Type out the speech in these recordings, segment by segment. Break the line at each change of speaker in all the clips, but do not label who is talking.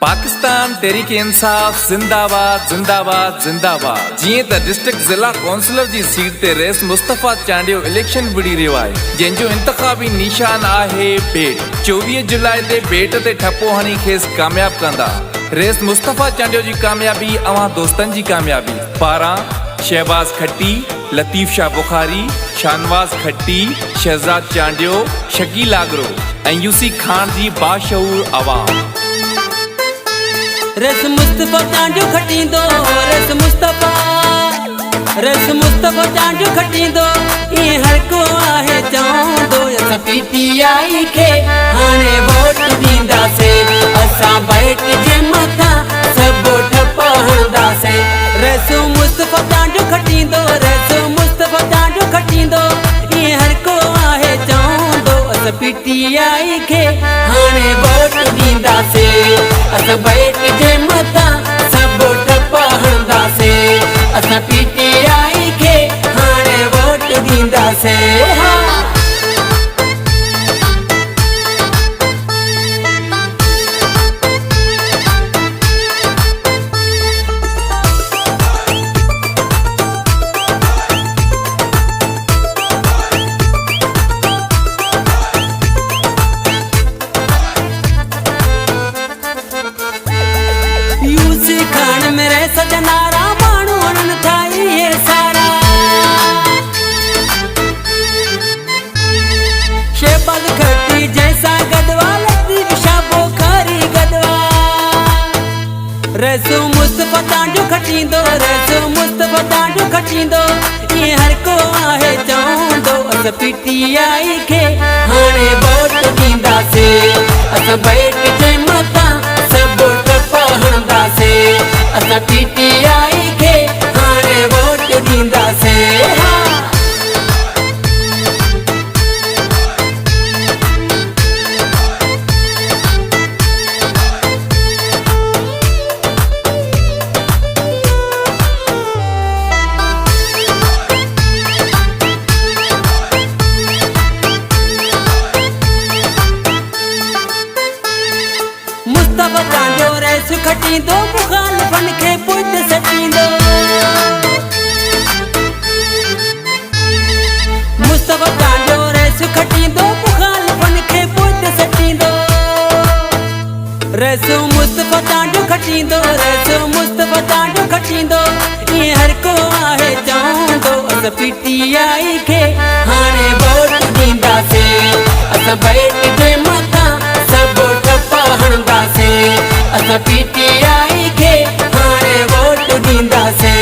पाकिस्तान तहरीक इंसाफ जिंदाबाद जिंदाबाद जिंदाबाद। जी त डिस्ट्रिक्ट जिला कौंसिलर की सीट ते रेस मुस्तफा चांडियो इलेक्शन विड़ी रहियो आहे, जंहिंजो इंतखाबी निशान आहे बेट। 24 जुलाई ते बेट ते ठपो हणी खेस कामयाब कंदा। रेस मुस्तफा चांडियो जी कामयाबी अवां दोस्तन जी कामयाबी पारां शहबाज खट्टी, लतीफ शाह बुखारी, शानवाज खट्टी, शहजाद चांडियो, शकील आगरो ऐं यूसी खान जी बाशऊर आवाम।
रेस मुस्तफा चांडियो खटींदो, रेस मुस्तफा चांडियो खटींदो। ये हर को आहे चवंदो असां पीटीआई खे हाणे वोट ॾींदासे, असां बैट जे मथां सभु ठप हणंदासे। रेस मुस्तफा चांडियो खटींदो, रेस मुस्तफा चांडियो खटींदो। ये हर को आहे चवंदो असां पीटीआई खे हाणे वोट ॾींदासे, असां बैट जे मथां सभु ठप हणंदासे। असां पीटीआई खे हाणे वोट ॾींदासे। यूसी खान मेरे सजनारा माण्हू हणन था इहे सारा। शहबाज खट्टी जैसा गदवा, लतीफ शाह बुखारी गदवा। रेस मुस्तफा चांडियो खटींदो, रेस मुस्तफा चांडियो खटींदो। ये हर को आहे चवंदो असां पीटीआई खे हाणे वोट ॾींदासे, असां बैट जे मथां सभु ठप हणंदासे। असां पीटीआई खे हाणे वोट ॾींदासे। मुस्तफा चांडियो रेस खटींदो, मुखालिफन खे पुठ सटींदो। मुस्तफा चांडियो रेस खटींदो, मुखालिफन खे पुठ सटींदो। रेस मुस्तफा चांडियो खटींदो, रेस मुस्तफा चांडियो खटींदो। ये हर को आहे चवंदो असां पीटीआई खे हाणे वोट ॾींदासे, असां बैट जे मथां सभु ठप हणंदासे। असां पीटीआई खे हाणे वोट ॾींदासे।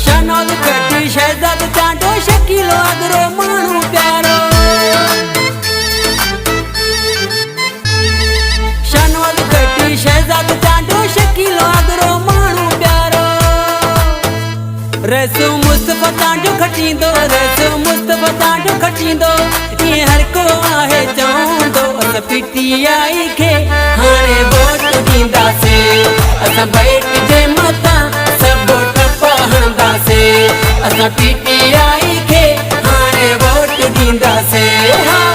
शानवाज खट्टी, शहजाद चांडियो, शकील आगरो माण्हू प्यारो। शानवाज खट्टी, शहजाद चांडियो, शकील आगरो माण्हू प्यारो। रेस मुस्तफा चांडियो खटींदो, रेस मुस्तफा चांडियो खटींदो। ये हर को आहे चवंदो असां पीटीआई खे हाणे वोट ॾींदासे, असां बैट जे मथां सभु ठप हणंदासे। असां पीटीआई